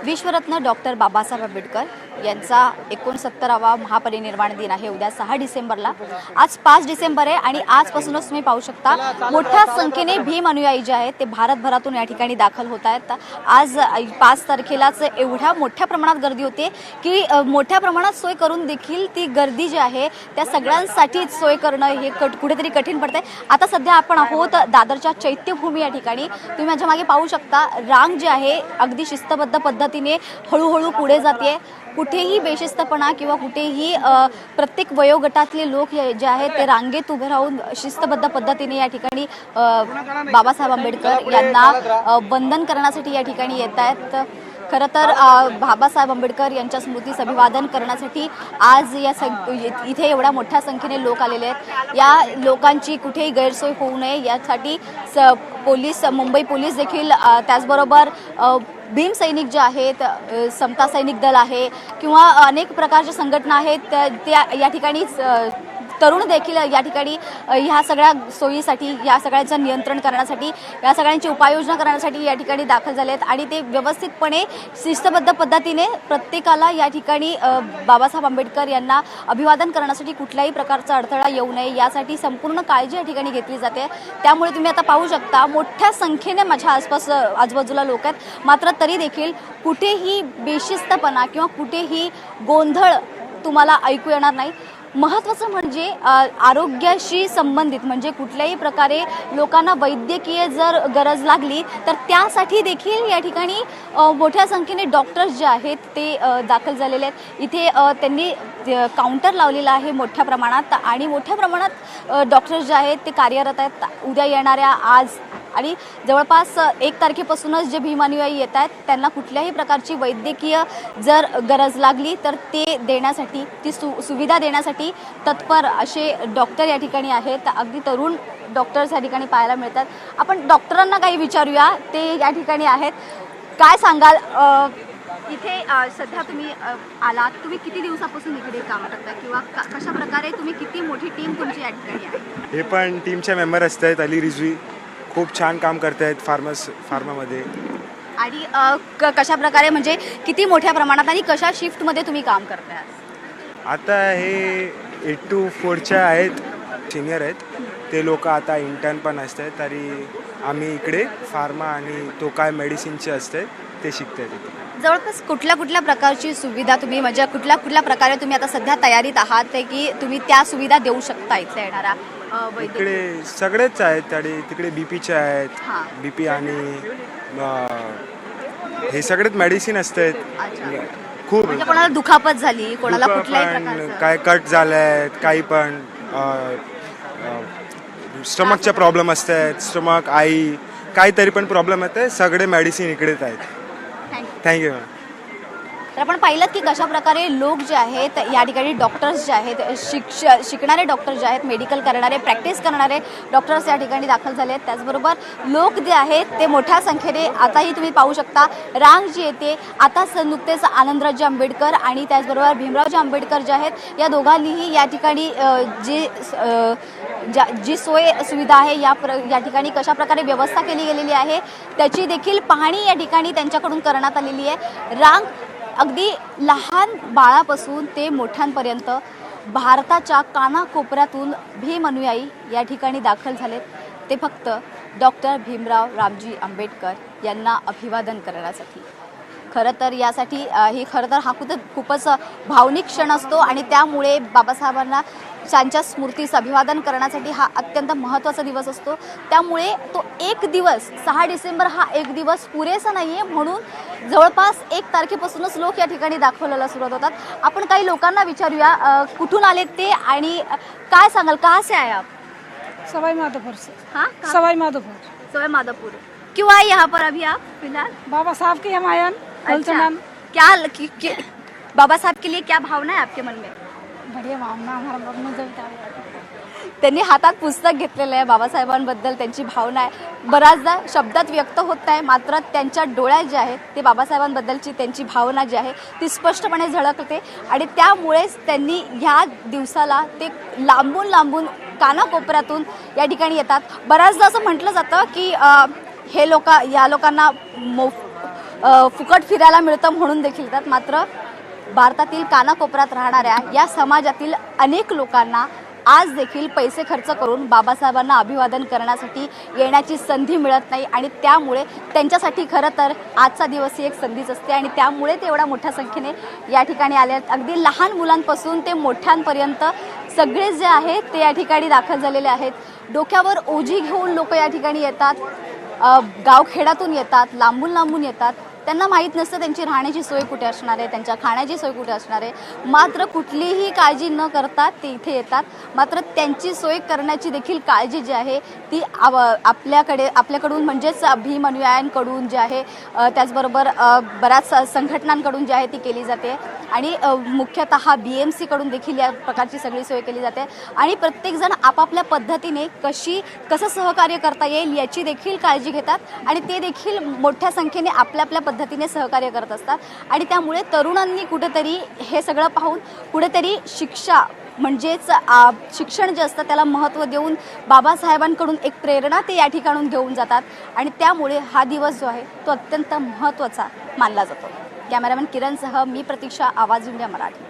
विश्वरत्न doctor Babasaheb Ambedkar यांचा 69वा महापरिनिर्वाण दिन आहे उद्या 6 डिसेंबरला। आज 5 डिसेंबर आहे आणि आजपासूनच तुम्ही पाहू शकता मोठ्या संख्येने भीम अनुयायी जे आहेत ते भारतभरातून या ठिकाणी दाखल होत आहेत। आज 5 तारखेलाच एवढ्या मोठ्या प्रमाणात गर्दी होते की मोठ्या प्रमाणात सोय करून देखील ती गर्दी जी आहे त्या सगळ्यांसाठी सोय करणं हे कुठेतरी कठीण पडतंय। आता सध्या आपण आहोत दादरच्या चैत्यभूमी या ठिकाणी। तुम्ही माझ्या मागे पाहू शकता रांग जी आहे अगदी शिस्तबद्ध पद्धतीने हळूहळू पुढे जाते। कुठेही बेशिस्तपणा किंवा कुठेही प्रत्येक वयोगटातले लोक जे आहेत ते रांगेत उभे राहून शिस्तबद्ध पद्धतीने या ठिकाणी बाबासाहेब आंबेडकर यांना वंदन करण्यासाठी या ठिकाणी येत आहेत। खरं तर बाबासाहेब आंबेडकर यांच्या स्मृतीस अभिवादन करण्यासाठी आज इथे एवढ्या मोठ्या संख्येने लोक आलेले आहेत। या लोकांची कुठेही गैरसोय होऊ नये यासाठी मुंबई पोलीस देखील त्याचबरोबर भीम सैनिक जे आहेत समता सैनिक दल आहे किंवा अनेक प्रकारच्या संघटना आहेत त्या या ठिकाणी तरुण देखील या ठिकाणी ह्या सगळ्या सोयीसाठी या सगळ्यांचं नियंत्रण करण्यासाठी या सगळ्यांची उपाययोजना करण्यासाठी या ठिकाणी दाखल झाले आहेत आणि ते व्यवस्थितपणे शिस्तबद्ध पद्धतीने प्रत्येकाला या ठिकाणी बाबासाहेब आंबेडकर यांना अभिवादन करण्यासाठी कुठल्याही प्रकारचा अडथळा येऊ नये यासाठी संपूर्ण काळजी या ठिकाणी घेतली जाते। त्यामुळे तुम्ही आता पाहू शकता मोठ्या संख्येने माझ्या आजूबाजूला लोक आहेत, मात्र तरी देखील कुठेही बेशिस्तपणा किंवा कुठेही गोंधळ तुम्हाला ऐकू येणार नाही। महत्त्वाचं म्हणजे आरोग्याशी संबंधित म्हणजे कुठल्याही प्रकारे लोकांना वैद्यकीय जर गरज लागली तर त्यासाठी देखील या ठिकाणी मोठ्या संख्येने डॉक्टर्स जे आहेत ते दाखल झालेले आहेत। इथे त्यांनी काउंटर लावलेला आहे मोठ्या प्रमाणात आणि मोठ्या प्रमाणात डॉक्टर्स जे आहेत ते कार्यरत आहेत। उद्या येणाऱ्या आज आणि जवळपास 1 तारखेपासूनच जे भीम अनुयायी येत आहेत त्यांना कुठल्याही प्रकारची वैद्यकीय जर गरज लागली तर ते देण्यासाठी ती सुविधा देण्यासाठी तत्पर असे डॉक्टर या ठिकाणी आहेत। अगदी तरुण डॉक्टर्स या ठिकाणी पाहायला मिळतात। आपण डॉक्टरांना काही विचारूया, ते या ठिकाणी आहेत। काय सांगाल इथे सध्या तुम्ही आलात, तुम्ही किती दिवसापासून इकडे काम करता किंवा कशा प्रकारे तुम्ही किती मोठी टीम तुमची या ठिकाणी आहे? हे पण टीमचे मेंबर असतात। अली रिजवी खूप छान काम करतायत फार्मामध्ये। आणि कशा प्रकारे म्हणजे किती मोठ्या प्रमाणात आणि कशा शिफ्टमध्ये तुम्ही काम करताय? आता हे 8 to 4च्या आहेत, सिनियर आहेत ते लोक। आता इंटर्न पण असतात तरी आम्ही इकडे फार्मा आणि तो काय मेडिसिनचे असते ते शिकतात इथे। जवळपास कुठल्या प्रकारची सुविधा तुम्ही म्हणजे कुठल्या प्रकारे तुम्ही आता सध्या तयारीत आहात की तुम्ही त्या सुविधा देऊ शकता इथे येणारा? इकडे सगळेच आहेत आणि तिकडे बीपीचे आहेत, बीपी आणि हे सगळेच मेडिसिन असतात। खूप म्हणजे कोणाला दुखापत झाली, कोणाला कुठल्याही प्रकारचं काय कट झालंय, काही पण स्टमकचे प्रॉब्लेम असतात, स्टमक आई काहीतरी पण प्रॉब्लेम येते, सगळे मेडिसिन इकडेच आहेत। थँक्यू। तर आपण पाहिलं की कशा प्रकारे लोक जे आहेत या ठिकाणी डॉक्टर्स जे आहेत शिकणारे डॉक्टर जे आहेत मेडिकल करणारे प्रॅक्टिस करणारे डॉक्टर्स या ठिकाणी दाखल झाले आहेत। त्याचबरोबर लोक जे आहेत ते मोठ्या संख्येने आताही तुम्ही पाहू शकता रांग जी येते आता नुकतेच आनंदराजे आंबेडकर आणि त्याचबरोबर भीमरावजी आंबेडकर जे आहेत या दोघांनीही या ठिकाणी जी सोय सुविधा आहे या ठिकाणी कशा प्रकारे व्यवस्था केली गेलेली आहे त्याची देखील पाहणी या ठिकाणी त्यांच्याकडून करण्यात आलेली आहे। रांग अगदी लहान बाळापासून ते मोठ्यांपर्यंत भारताच्या कानाकोपऱ्यातून भीम अनुयायी या ठिकाणी दाखल झालेत, ते फक्त डॉक्टर भीमराव रामजी आंबेडकर यांना अभिवादन करण्यासाठी। खरं तर यासाठी हा खूपच भावनिक क्षण असतो आणि त्यामुळे बाबासाहेबांना त्यांच्या स्मृतीस अभिवादन करण्यासाठी हा अत्यंत महत्त्वाचा दिवस असतो। त्यामुळे तो 1 दिवस 6 डिसेंबर हा 1 दिवस पुरेसा नाही आहे, म्हणून जवळपास 1 तारखेपासूनच लोक या ठिकाणी दाखवायला सुरुवात होतात। आपण काही लोकांना विचारूया कुठून आलेत ते आणि काय सांगाल, कहाँ से आए आप? सवाई माधोपुर से। हाँ, सवाई माधोपुर। क्यों आए यहाँ पर अभी आप फिलहाल? बाबा साहब के हम आए। अच्छा, क्या बाबा साहब के लिए क्या भावना है आपके मन में? बढ़िया भावना हमारा मन में जब त्यांनी हातात पुस्तक घेतलेलं आहे, बाबासाहेबांबद्दल त्यांची भावना आहे बऱ्याचदा शब्दात व्यक्त होत नाही, मात्र त्यांच्या डोळ्यात जे आहेत ते बाबासाहेबांबद्दलची त्यांची भावना जी आहे ती स्पष्टपणे झळकते आणि त्यामुळेच त्यांनी ह्या दिवसाला ते लांबून कानाकोपऱ्यातून या ठिकाणी येतात। बऱ्याचदा असं म्हटलं जातं की या लोकांना फुकट फिरायला मिळतं म्हणून देखील येतात. मात्र भारतातील कानाकोपऱ्यात राहणाऱ्या या समाजातील अनेक लोकांना आज देखील पैसे खर्च करून बाबासाहेबांना अभिवादन करण्यासाठी येण्याची संधी मिळत नाही आणि त्यामुळे त्यांच्यासाठी खरं तर आजचा दिवस ही एक संधीच असते आणि त्यामुळे ते एवढ्या मोठ्या संख्येने या ठिकाणी आले आहेत. अगदी लहान मुलांपासून ते मोठ्यांपर्यंत सगळे जे आहे ते या ठिकाणी दाखल झालेले आहेत. डोक्यावर ओझी घेऊन लोक या ठिकाणी येतात, गावखेड्यातून येतात, लांबून लांबून येतात. त्यांना माहीत नसतं त्यांची राहण्याची सोय कुठे असणार आहे, त्यांच्या खाण्याची सोय कुठे असणार आहे. मात्र कुठलीही काळजी न करता ते इथे येतात. मात्र त्यांची सोय करण्याची देखील काळजी जी आहे ती आपल्याकडून म्हणजेच भीम अनुयायांकडून जे आहे, त्याचबरोबर बऱ्याच संघटनांकडून जी आहे ती केली जाते आणि मुख्यतः BMC कडून देखील या प्रकारची सगळी सोय केली जाते आणि प्रत्येकजण आपापल्या पद्धतीने कसं सहकार्य करता येईल याची देखील काळजी घेतात आणि ते देखील मोठ्या संख्येने आपल्या पद्धतीने सहकार्य करत असतात. आणि त्यामुळे तरुणांनी कुठेतरी हे सगळं पाहून कुठेतरी शिक्षा म्हणजेच शिक्षण जे असतं त्याला महत्त्व देऊन बाबासाहेबांकडून एक प्रेरणा ते या ठिकाणून घेऊन जातात आणि त्यामुळे हा दिवस जो आहे तो अत्यंत महत्त्वाचा मानला जातो. कॅमेरामॅन किरणसह मी प्रतीक्षा, आवाज इंडिया मराठी.